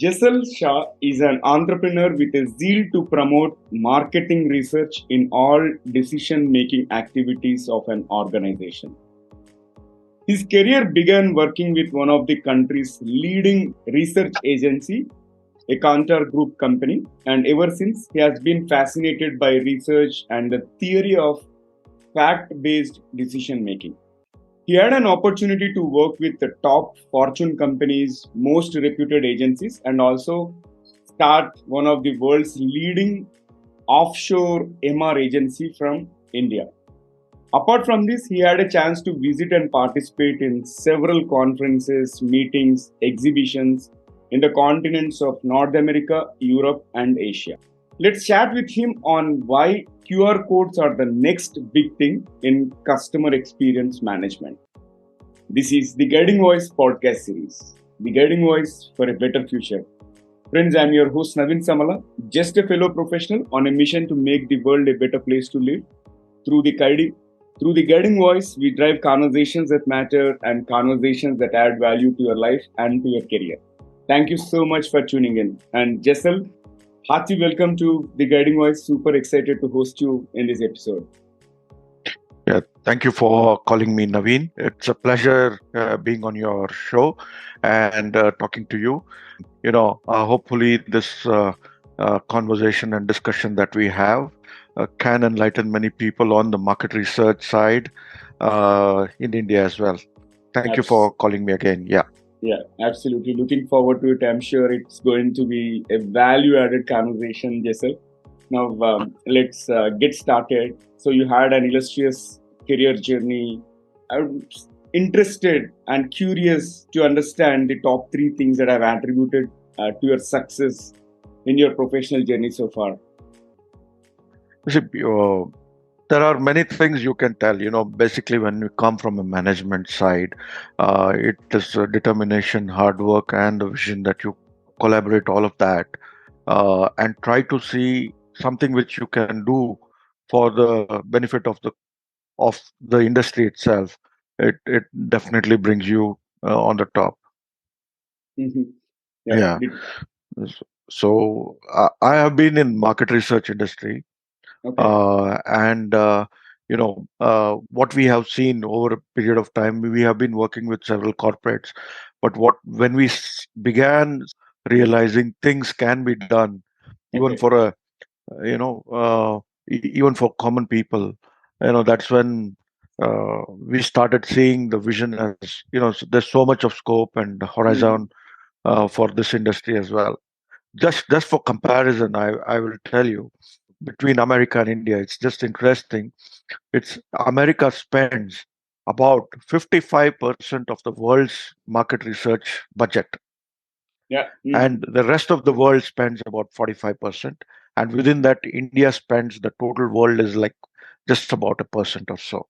JASAL Shah is an entrepreneur with a zeal to promote marketing research in all decision making activities of an organization. His career began working with one of the country's leading research agency, a Kantar Group company, and ever since he has been fascinated by research and the theory of fact based decision making. He had an opportunity to work with the top Fortune companies, most reputed agencies, and also start one of the world's leading offshore MR agency from India. Apart from this, he had a chance to visit and participate in several conferences, meetings, exhibitions in the continents of North America, Europe, and Asia. Let's chat with him on why QR codes are the next big thing in customer experience management. This is the Guiding Voice podcast series, the Guiding Voice for a Better Future. Friends, I'm your host Navin Samala, just a fellow professional on a mission to make the world a better place to live. Through the guiding voice, we drive conversations that matter and conversations that add value to your life and to your career. Thank you so much for tuning in. And Jasal, hearty welcome to the Guiding Voice. Super excited to host you in this episode. Yeah, thank you for calling me Naveen. It's a pleasure being on your show and talking to you. Hopefully this conversation and discussion that we have can enlighten many people on the market research side in India as well. Thank you for calling me again. Yeah, absolutely. Looking forward to it. I'm sure it's going to be a value-added conversation, Jessel. Now, let's get started. So, you had an illustrious career journey. I'm interested and curious to understand the top three things that have attributed to your success in your professional journey so far. See, there are many things you can tell. Basically, when you come from a management side, it is determination, hard work, and the vision that you collaborate all of that and try to see something which you can do for the benefit of the industry itself. It definitely brings you on the top. Mm-hmm. Yeah. Yeah. So I have been in market research industry. Okay. And what we have seen over a period of time, we have been working with several corporates. But when we began realizing things can be done, even Okay. for a even for common people, that's when we started seeing the vision as there's so much of scope and Mm-hmm. horizon for this industry as well. Just for comparison, I will tell you, between America and India, it's just interesting. It's America spends about 55% of the world's market research budget, Yeah. Mm-hmm. and the rest of the world spends about 45%. And within that, India spends, the total world is like just about a percent or so.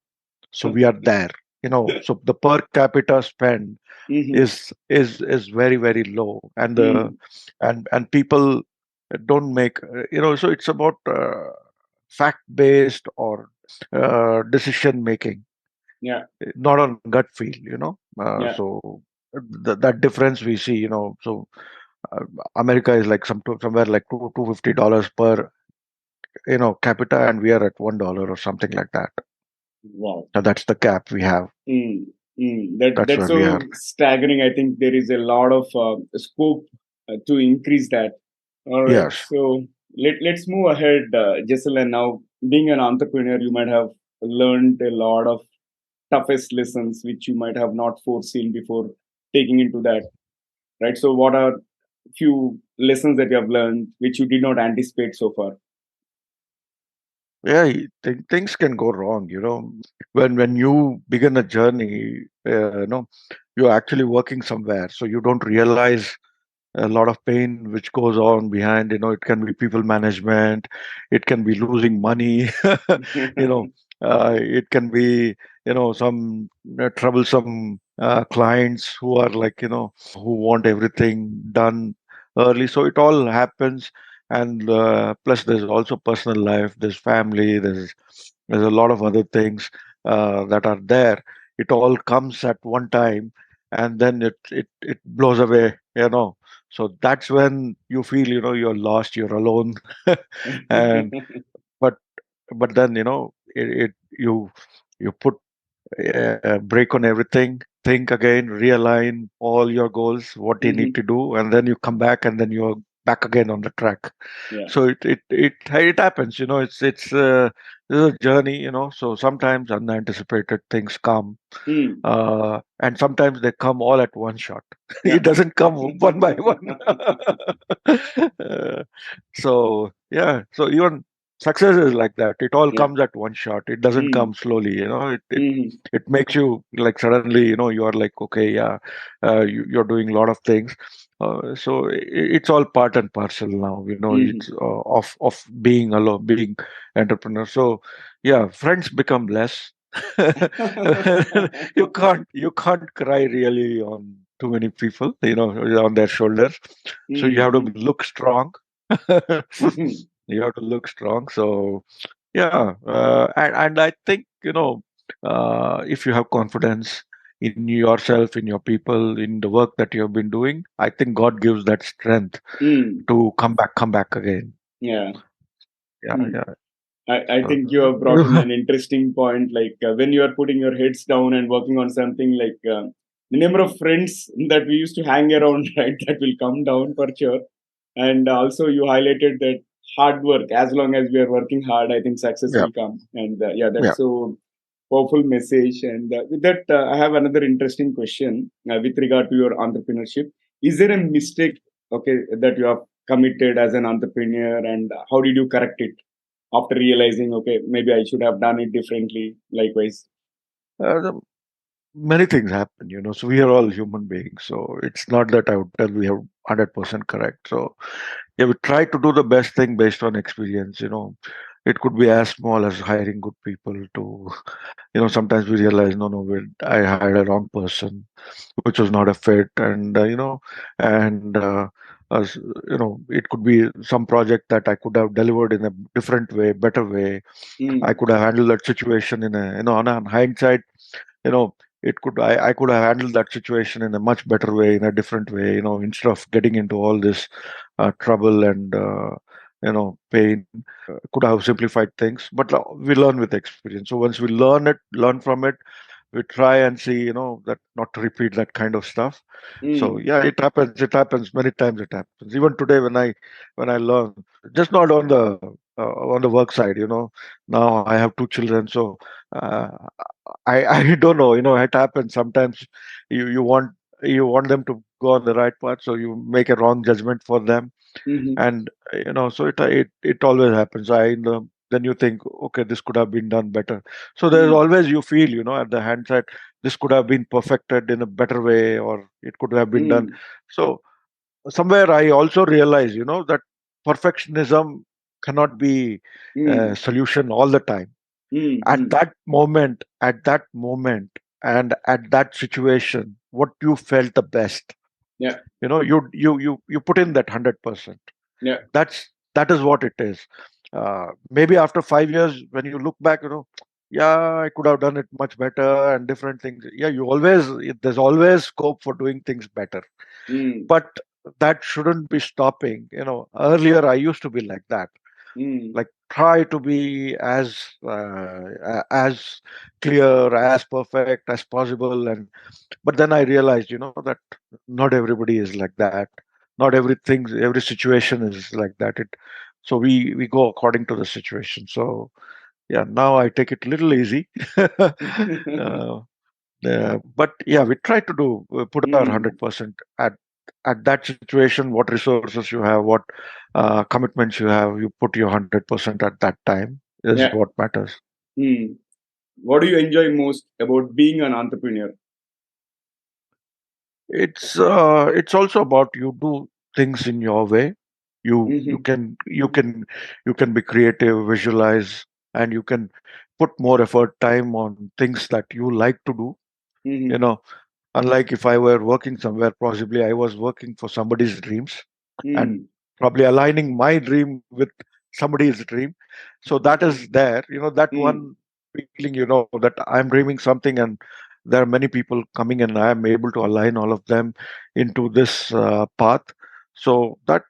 So we are there. So the per capita spend Mm-hmm. is very, very low, and the Mm-hmm. and people don't make so it's about fact based or decision making, Yeah. not on gut feel. Yeah. So that difference we see. So uh, America is like somewhere like $250 per capita, and we are at $1 or something like that. Wow. Now that's the gap we have. Mm, That That's that's where we are. so staggering. I think there is a lot of scope to increase that. All right, Yes. so let's move ahead, Jessel. And now, being an entrepreneur, you might have learned a lot of toughest lessons which you might have not foreseen before taking into that. Right. So, what are few lessons that you have learned which you did not anticipate so far? Yeah, things can go wrong. When you begin a journey, you're actually working somewhere, so you don't realize a lot of pain which goes on behind. It can be people management, it can be losing money, you know, it can be some troublesome clients who are like who want everything done early. So it all happens, and plus there's also personal life, there's family, there's a lot of other things that are there. It all comes at one time, and then it blows away, so that's when you feel, you're lost, you're alone. And but then, you put break on everything, think again, realign all your goals, what you need Mhm. to do, and then you come back, and then you're back again on the track. Yeah. So it happens, it's a journey, so sometimes unanticipated things come, Mm. and sometimes they come all at one shot. Yeah. It doesn't come one by one. Uh, so yeah, so even success is like that. It all Yeah. comes at one shot. It doesn't come Mm. slowly. Mhm. It makes you like suddenly, you are like, okay, yeah, you're doing a lot of things. So it's all part and parcel now. It's Mhm. of being alone, being entrepreneur. So yeah, friends become less. You can't cry really on too many people, on their shoulders. So you have to Mhm. look strong. Mhm. You have to look strong. So yeah, and I think, if you have confidence in yourself, in your people, in the work that you have been doing, I think God gives that strength Mm. to come back again. Yeah. Yeah, Mm. yeah. I So, think you have brought in an interesting point. Like when you are putting your heads down and working on something, like the number of friends that we used to hang around, right, that will come down for sure. And also, you highlighted that hard work. As long as we are working hard, I think success yeah, will come. And yeah, yeah. that's so powerful message. And with that, I have another interesting question with regard to your entrepreneurship. Is there a mistake, okay, that you have committed as an entrepreneur, and how did you correct it after realizing, okay, maybe I should have done it differently? Likewise. Many things happen, so we are all human beings, so it's not that I would tell we have 100% correct. So yeah, we try to do the best thing based on experience. It could be as small as hiring good people to, sometimes we realize, no, no, I hired a wrong person, which was not a fit. And as it could be some project that I could have delivered in a different way, better way. I Mm, could have handled that situation in a, on hindsight, you know I could have handled that situation in a much better way, in a different way, instead of getting into all this trouble and pain. Could have simplified things, but we learn with experience. So once we learn from it, we try and see, that not to repeat that kind of stuff. So mm, yeah, it happens many times. It happens even today when I learn, just not on the work side. Now I have two children, so uh, I don't know. It happens sometimes. You want them to go on the right path, so you make a wrong judgment for them. mhm, And so it always happens. Then you think, okay, this could have been done better. So there's mm, always, you feel, at the hindsight, this could have been perfected in a better way, or it could have been done. mm, So somewhere I also realize, that perfectionism cannot be a mm, solution all the time. mm, At mm. that moment and at that situation, what you felt the best, Yeah, you put in that 100%. yeah, That is what it is. Maybe after 5 years, when you look back, yeah, I could have done it much better and different things. Yeah, there's always scope for doing things better, mm, but that shouldn't be stopping. Earlier I used to be like that, mm, like try to be as clear, as perfect as possible. And but then I realized, that not everybody is like that. Not every situation is like that. So we go according to the situation. So yeah, now I take it a little easy. uh, but yeah, we try to put our mm. 100% at that situation. What resources you have, what commitments you have, you put your 100% at that time is Yeah. what matters. Mm. What do you enjoy most about being an entrepreneur? It's also about you do things in your way. You Mm-hmm, can be creative, visualize, and you can put more effort, time on things that you like to do. You mm-hmm, know, Unlike if I were working somewhere, possibly I was working for somebody's dreams and mm, probably aligning my dream with somebody's dream. So that is there, that mm, one feeling, that I'm dreaming something, and there are many people coming, and I am able to align all of them into this path. So that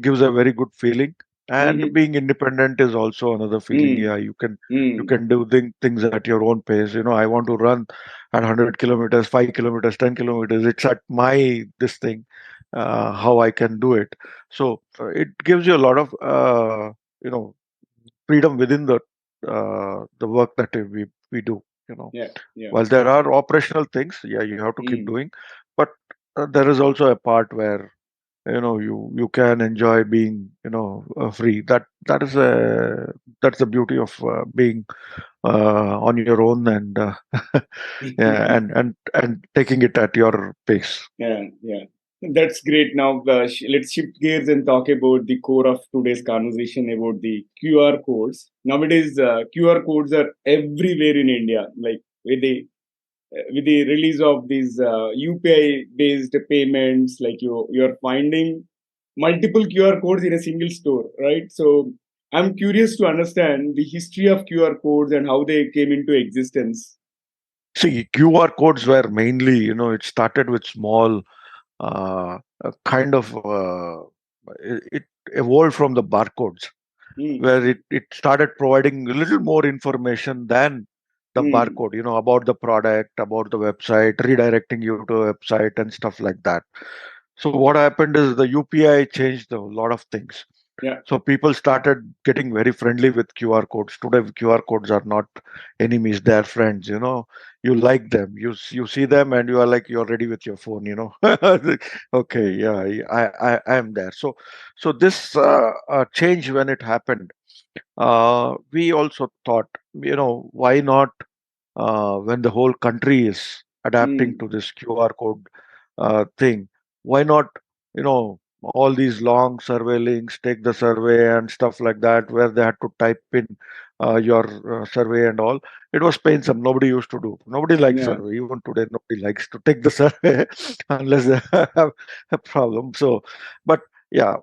gives a very good feeling. And Mm-hmm. being independent is also another feeling. Yeah, Mm. you can Mm. do things at your own pace. I want to run at 100 kilometers, 5 kilometers, 10 kilometers. It's at my this thing, how I can do it. So it gives you a lot of you know freedom within the work that we do. You know, Yeah. Yeah. while there are operational things, yeah, you have to keep Mm. doing, but there is also a part where you can enjoy being free. That's the beauty of being on your own, and yeah, and taking it at your pace. Yeah, yeah. That's great. Now, let's shift gears and talk about the core of today's conversation about the QR codes. Nowadays, QR codes are everywhere in India. Like with the release of these UPI-based payments, like you're finding multiple QR codes in a single store, right? So, I'm curious to understand the history of QR codes and how they came into existence. See, QR codes were mainly, it started with small, kind of, it evolved from the barcodes, Mm, where it started providing a little more information than the mm, barcode, about the product, about the website, redirecting you to a website and stuff like that. So what happened is the UPI changed a lot of things. yeah, So people started getting very friendly with QR codes. Today, QR codes are not enemies; they are friends. You like them. You see them, and you are like you're ready with your phone. Okay, yeah, I am there. So this change, when it happened, we also thought, why not, when the whole country is adapting mm, to this QR code thing, why not, all these long survey links, take the survey and stuff like that, where they had to type in your survey and all. It was painful. Nobody used to do. Nobody likes yeah, survey. Even today, nobody likes to take the survey unless they have a problem. So, but yeah,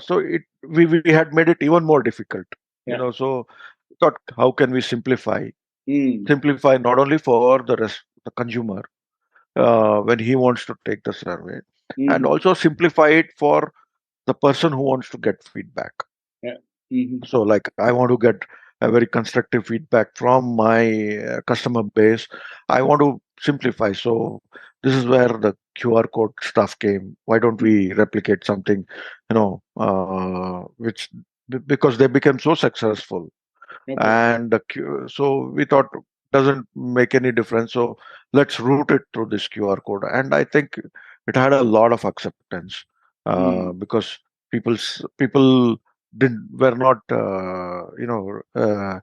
so we had made it even more difficult. yeah. So thought, how can we simplify? Mm, Simplify not only for the consumer, when he wants to take the survey, and mhm, also simplify it for the person who wants to get feedback. yeah, mhm, So, like, I want to get a very constructive feedback from my customer base. I want to simplify. So, this is where the QR code stuff came. Why don't mm, we replicate something, which because they became so successful, okay. and so we thought, doesn't make any difference, so let's route it through this QR code. And I think it had a lot of acceptance, Mm, because people did were not, that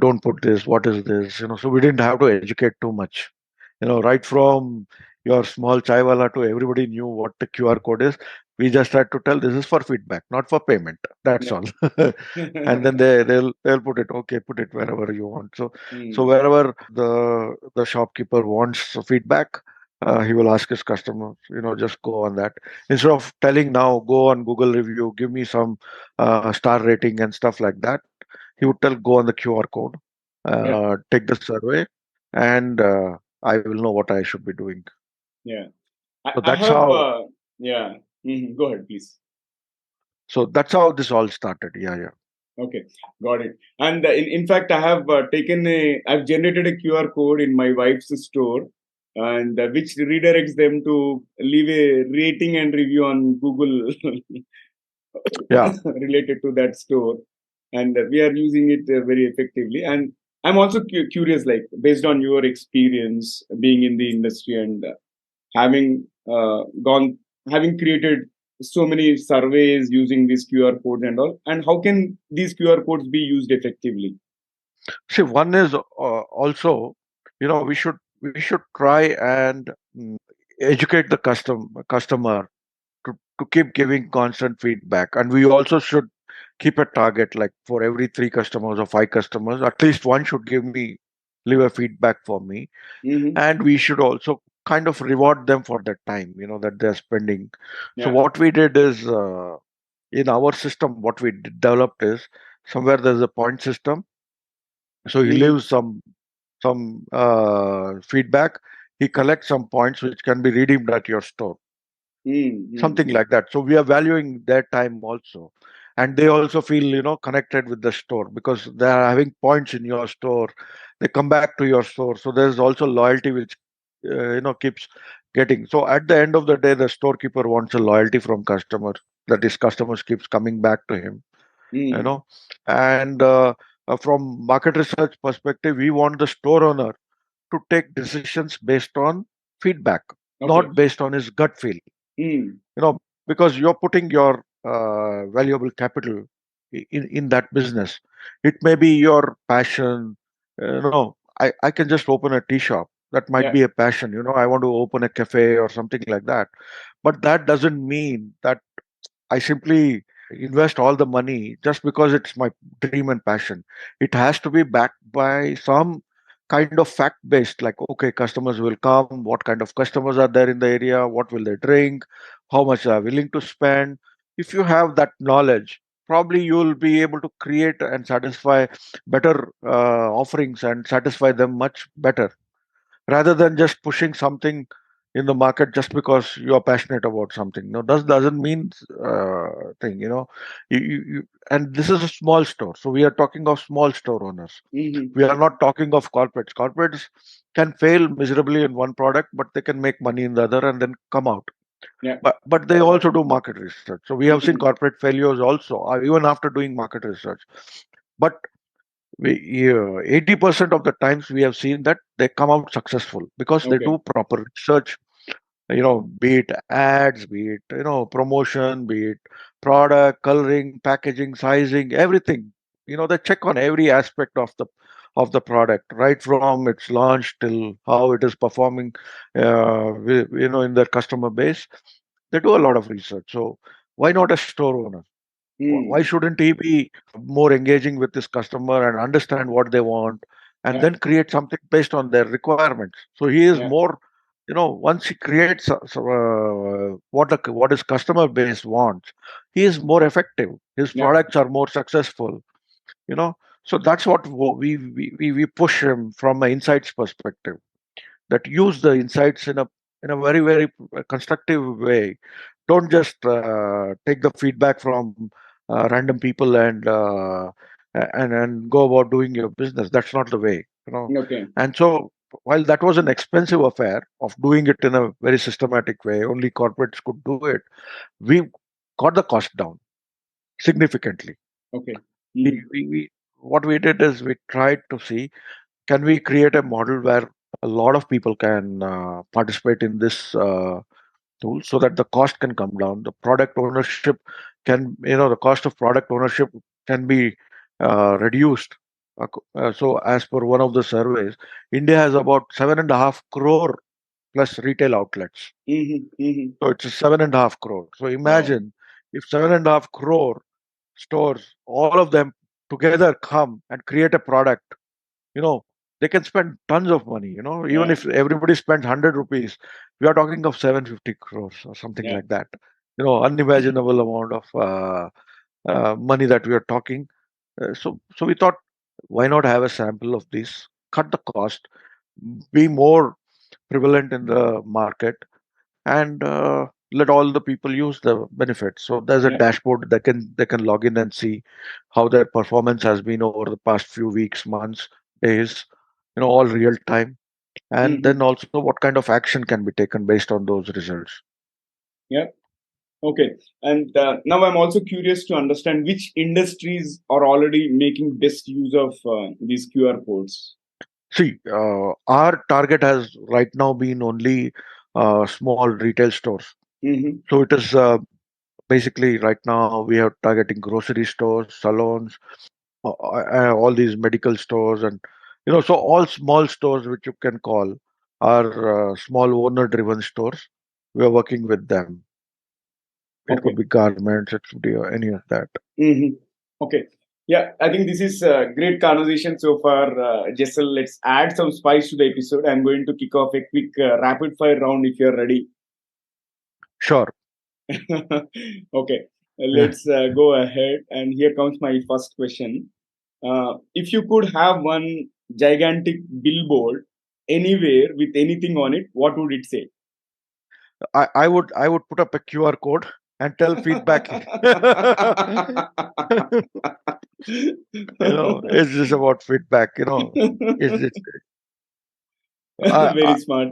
don't put this, what is this, so we didn't have to educate too much, right from your small chai wala to everybody knew what the QR code is. We just had to tell, this is for feedback, not for payment. That's yeah. all. And then they'll put it, okay, put it wherever you want. So Mm, wherever the shopkeeper wants feedback, he will ask his customers, just go on that, instead of telling, now go on Google review, give me some star rating and stuff like that. He would tell, go on the QR code, yeah, take the survey, and I will know what I should be doing. yeah. So I that's have, how yeah. Go ahead, please. that's how this all started. Yeah, yeah. Okay, got it. And in fact, I have I've generated a QR code in my wife's store, and which redirects them to leave a rating and review on Google Yeah. related to that store, and we are using it very effectively. And I'm also curious, like based on your experience being in the industry and having gone having created so many surveys using these QR codes and all, and how can these QR codes be used effectively? See, one is, also, we should try and educate the customer to keep giving constant feedback, and we also should keep a target, like for every three customers or five customers, at least one should leave a feedback for me. Hmm. And we should also kind of reward them for that time, that they're spending. So Yeah. what we did is, in our system, what we developed is, somewhere there's a point system. So he Hmm. leaves some some feedback, he collects some points which can be redeemed at your store, something like that. So we are valuing their time also, and they also feel, connected with the store because they are having points in your store. They come back to your store, so there's also loyalty which keeps getting. So at the end of the day, the storekeeper wants a loyalty from customers, that his customers keeps coming back to him, you know and from market research perspective, we want the store owner to take decisions based on feedback, Okay. not based on his gut feel. Mm. you know because you're putting your valuable capital in that business. It may be your passion. I can just open a tea shop. That might Yeah. be a passion. I want to open a cafe or something like that. But that doesn't mean that I simply invest all the money just because it's my dream and passion. It has to be backed by some kind of fact based, like, okay, customers will come, what kind of customers are there in the area, what will they drink, how much they are willing to spend. If you have that knowledge, probably you will be able to create and satisfy better offerings and satisfy them much better, rather than just pushing something in the market just because you are passionate about something. No, that doesn't mean thing. And this is a small store, so we are talking of small store owners. Mm-hmm. We are not talking of corporates. Corporates can fail miserably in one product, but they can make money in the other and then come out. Yeah. But they also do market research. So we have seen Mm-hmm. corporate failures also, even after doing market research. But 80% of the times we have seen that they come out successful because they Okay. do proper research, be it ads, be it, promotion, be it product, coloring, packaging, sizing, everything. They check on every aspect of the product, right from its launch till how it is performing, in their customer base. They do a lot of research. So why not a store owner? Why Mm. shouldn't he be more engaging with his customer and understand what they want, and Yeah. then create something based on their requirements? So he is Yeah. more, once he creates what his customer base wants, he is more effective. His Yeah. products are more successful. You know, so that's what we push him from an insights perspective, that use the insights in a very, very constructive way. Don't just take the feedback from random people and go about doing your business. That's not the way. Okay. And so, while that was an expensive affair of doing it in a very systematic way, only corporates could do it. We got the cost down significantly. Okay. we, Mm-hmm. we, we what we did is we tried to see, can we create a model where a lot of people can participate in this tool, so that the cost can come down, the product ownership the cost of product ownership can be reduced. So as per one of the surveys, India has about 7.5 crore plus retail outlets. Mm-hmm. Mm-hmm. So it's a 7.5 crore. So Wow. imagine if 7.5 crore stores, all of them together, come and create a product, you know they can spend tons of money. Even Yeah. if everybody spends 100 rupees, we are talking of 750 crores or something Yeah. like that. Unimaginable amount of money that we are talking. So we thought, why not have a sample of this, cut the cost, be more prevalent in the market, and let all the people use the benefits. So there's a Yeah. dashboard that they can log in and see how their performance has been over the past few weeks, months, days, all real time, and Mm-hmm. then also what kind of action can be taken based on those results. Yeah. Okay. And now I'm also curious to understand which industries are already making best use of these QR codes. See, our target has right now been only small retail stores. Mm-hmm. So it is basically right now we are targeting grocery stores, salons, all these medical stores, and so all small stores which you can call are small owner driven stores. We are working with them. It could Okay. be garments, it could be any of that. Mm-hmm. Okay. Yeah, I think this is a great conversation so far, Jessel. Let's add some spice to the episode. I'm going to kick off a quick rapid fire round if you're ready. Sure. Okay, Yeah. let's go ahead. And here comes my first question. If you could have one gigantic billboard anywhere with anything on it, what would it say? I would put up a QR code and tell feedback. It's just about feedback. It's just I, Very smart.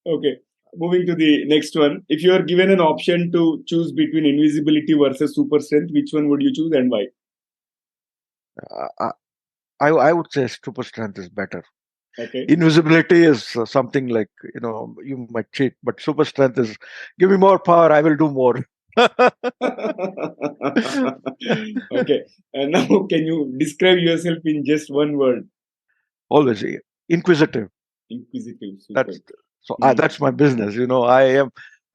Okay. Moving to the next one. If you are given an option to choose between invisibility versus super strength, which one would you choose and why? I I would say super strength is better. Okay. Invisibility is something like you might cheat, but super strength is give me more power, I will do more. Okay. And now, can you describe yourself in just one word? Always inquisitive. Inquisitive. Super. That's so Hmm. that's my business.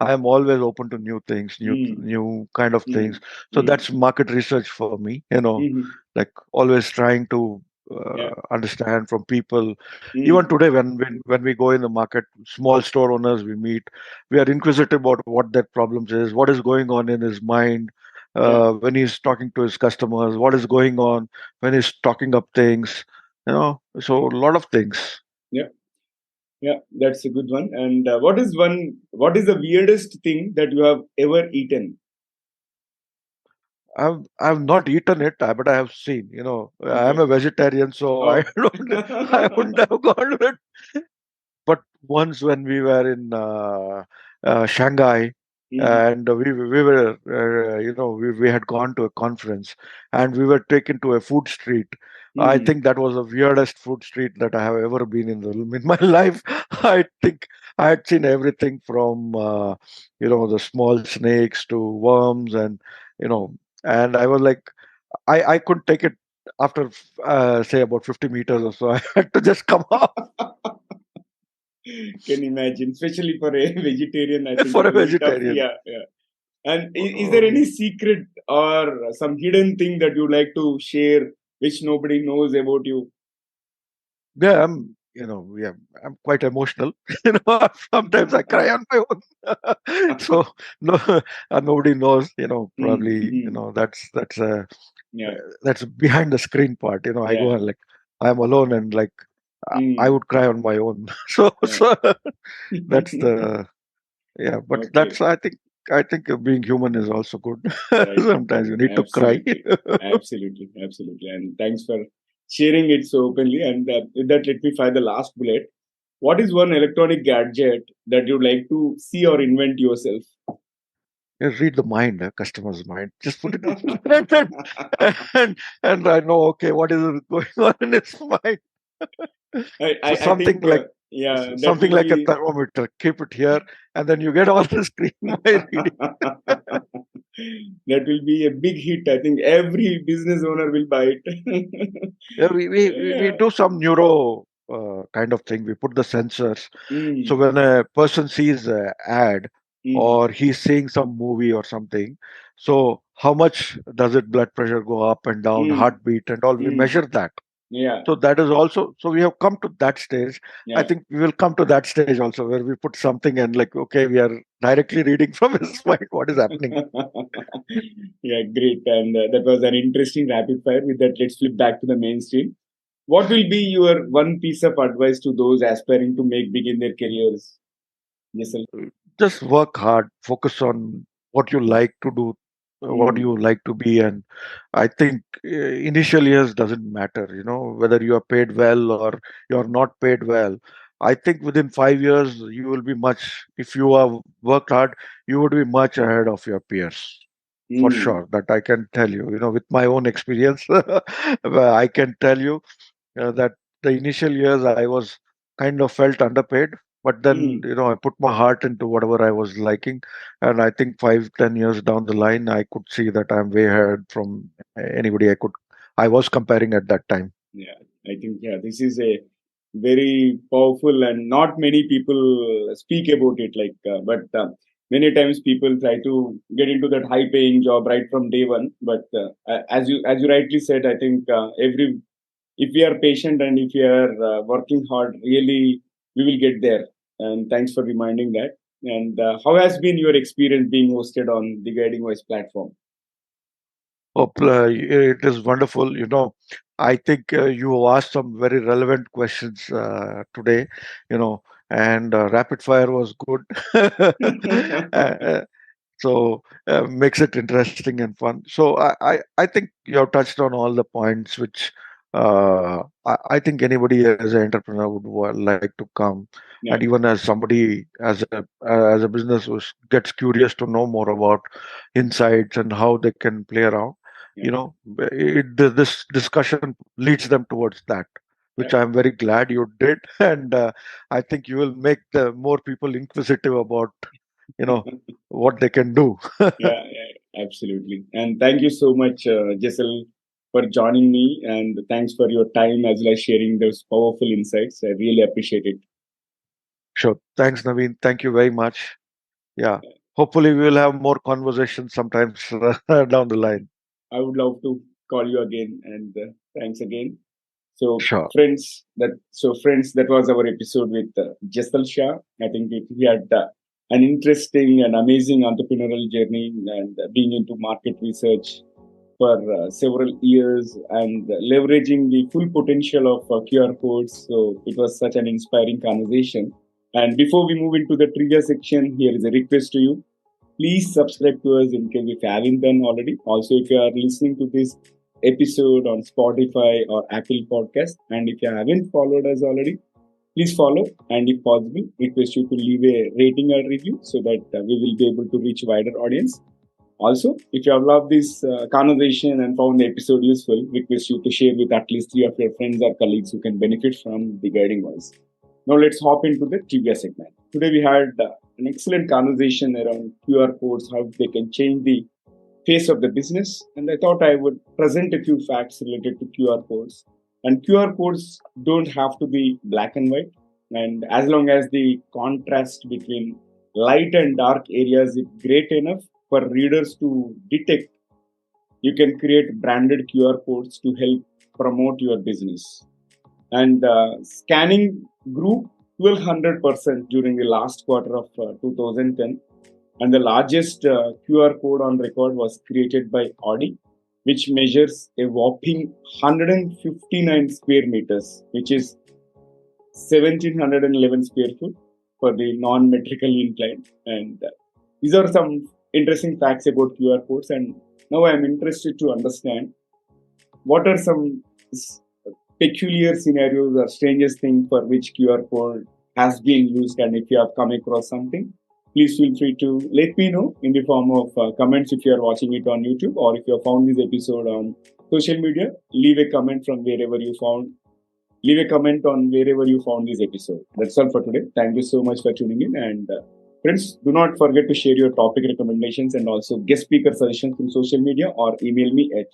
I am always open to new things, Hmm. new kind of Hmm. things. So Hmm. that's market research for me. Hmm. Like always trying to Yeah. understand from people. Even Hmm. today, when we go in the market, small store owners we meet, we are inquisitive about what their problems is, what is going on in his mind. Yeah. When he's talking to his customers, what is going on when he's talking up things, so a lot of things. Yeah. Yeah. That's a good one. And what is one? What is the weirdest thing that you have ever eaten? I've not eaten it, but I have seen. I'm Okay. a vegetarian, so I Oh. don't. I wouldn't have gone to it. But once when we were in Shanghai, Hmm. and we were we had gone to a conference, and we were taken to a food street. I Hmm. think that was the weirdest food street that I have ever been in my life. I think I had seen everything from the small snakes to worms, and you know, and I was like, I couldn't take it after say about 50 meters or so. I had to just come off. Can imagine, especially for a vegetarian, I think For it a will be tough. vegetarian. Yeah, yeah. And is there Uh, any secret or some hidden thing that you like to share which nobody knows about you? yeah, yeah, I'm quite emotional. Sometimes I cry on my own. So no, nobody knows. Hmm, Probably, hmm. Yeah, that's behind the screen part. I go yeah. and like I'm alone and like I Hmm, would cry on my own. So yeah. so that's the yeah. But Okay. I think being human is also good. Right. Sometimes you need to cry. Absolutely. Absolutely. Absolutely. And thanks for sharing it so openly. And with that, let me fire the last bullet. What is one electronic gadget that you'd like to see or invent yourself? Just read the mind, customer's mind. Just put it in and I know, okay, what is going on in his mind. So I think, yeah, that something will like a be. thermometer. Keep it here, and then you get all the screen by reading. That will be a big hit. I think every business owner will buy it. Yeah, we Yeah. do some neuro kind of thing. We put the sensors. So Mm, when a person sees an ad mm, or he's seeing some movie or something, so how much does it blood pressure go up and down, mm, heartbeat and all? We mm. measure that. Yeah, So that is also, so we have come to that stage. I yeah. think we will come to that stage also where we put something and like, okay, we are directly reading from his mind what is happening. Yeah, great. And that was an interesting rapid fire. With that, let's flip back to the mainstream. What will be your one piece of advice to those aspiring to make big in their careers? Yes, sir. Just work hard, focus on what you like to do, what Mm, you like to be. And I think initial years doesn't matter, whether you are paid well or you're not paid well. I think within 5 years, you will be much, if you have worked hard, you would be much ahead of your peers. For mm, sure, that I can tell you, with my own experience, I can tell you that the initial years I was kind of felt underpaid, but then mm. I put my heart into whatever I was liking, and I think 5, 10 years down the line, I could see that I'm way ahead from anybody I was comparing at that time. Yeah, I think, yeah, this is a very powerful and not many people speak about it. But many times people try to get into that high-paying job right from day one. But as you rightly said, I think every if we are patient and if we are working hard, really we will get there. And thanks for reminding that. And how has been your experience being hosted on the Guiding Voice platform? Oh, it is wonderful. I think you asked some very relevant questions today, and rapid fire was good. uh, so makes it interesting and fun. So I think you have touched on all the points which I think anybody as an entrepreneur would like to come, Yeah, and even as somebody as a business who gets curious to know more about insights and how they can play around. yeah, You know, this discussion leads them towards that, yeah. which I'm very glad you did, and I think you will make the more people inquisitive about you know what they can do. Yeah, yeah, absolutely. And thank you so much, Jessel, for joining me. And thanks for your time as well as sharing those powerful insights. I really appreciate it. Sure. Thanks, Naveen. Thank you very much. Yeah. Hopefully, we will have more conversations sometimes down the line. I would love to call you again. And thanks again. So, Sure. friends, that was our episode with Jasal Shah. I think we had an interesting and amazing entrepreneurial journey and being into market research for several years and leveraging the full potential of QR codes. So it was such an inspiring conversation. And before we move into the trivia section, here is a request to you. Please subscribe to us in case if you haven't done already. Also, if you are listening to this episode on Spotify or Apple Podcast, and if you haven't followed us already, please follow. And if possible, request you to leave a rating or review so that we will be able to reach wider audience. Also, if you have loved this conversation and found the episode useful, request you to share with at least three of your friends or colleagues who can benefit from the guiding voice. Now, let's hop into the trivia segment. Today, we had an excellent conversation around QR codes, how they can change the face of the business. And I thought I would present a few facts related to QR codes. And QR codes don't have to be black and white. And as long as the contrast between light and dark areas is great enough for readers to detect, you can create branded QR codes to help promote your business. And scanning grew 1200% during the last quarter of 2010, and the largest QR code on record was created by Audi, which measures a whopping 159 square meters, which is 1711 square foot for the non-metrically inclined. And these are some interesting facts about QR codes. And now I am interested to understand what are some peculiar scenarios or strangest thing for which QR code has been used, and if you have come across something, please feel free to let me know in the form of comments if you are watching it on YouTube, or if you have found this episode on social media, leave a comment from wherever you found. Leave a comment on wherever you found this episode. That's all for today. Thank you so much for tuning in, and friends, do not forget to share your topic recommendations and also guest speaker suggestions through social media or email me at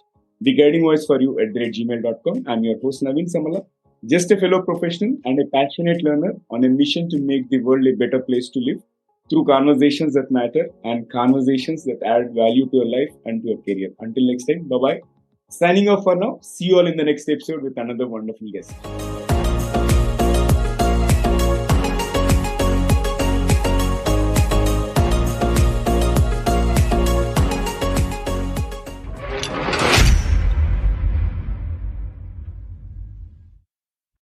theguidingvoiceforyou@gmail.com. I'm your host Naveen Samala, just a fellow professional and a passionate learner on a mission to make the world a better place to live through conversations that matter and conversations that add value to your life and to your career. Until next time, bye bye. Signing off for now. See you all in the next episode with another wonderful guest.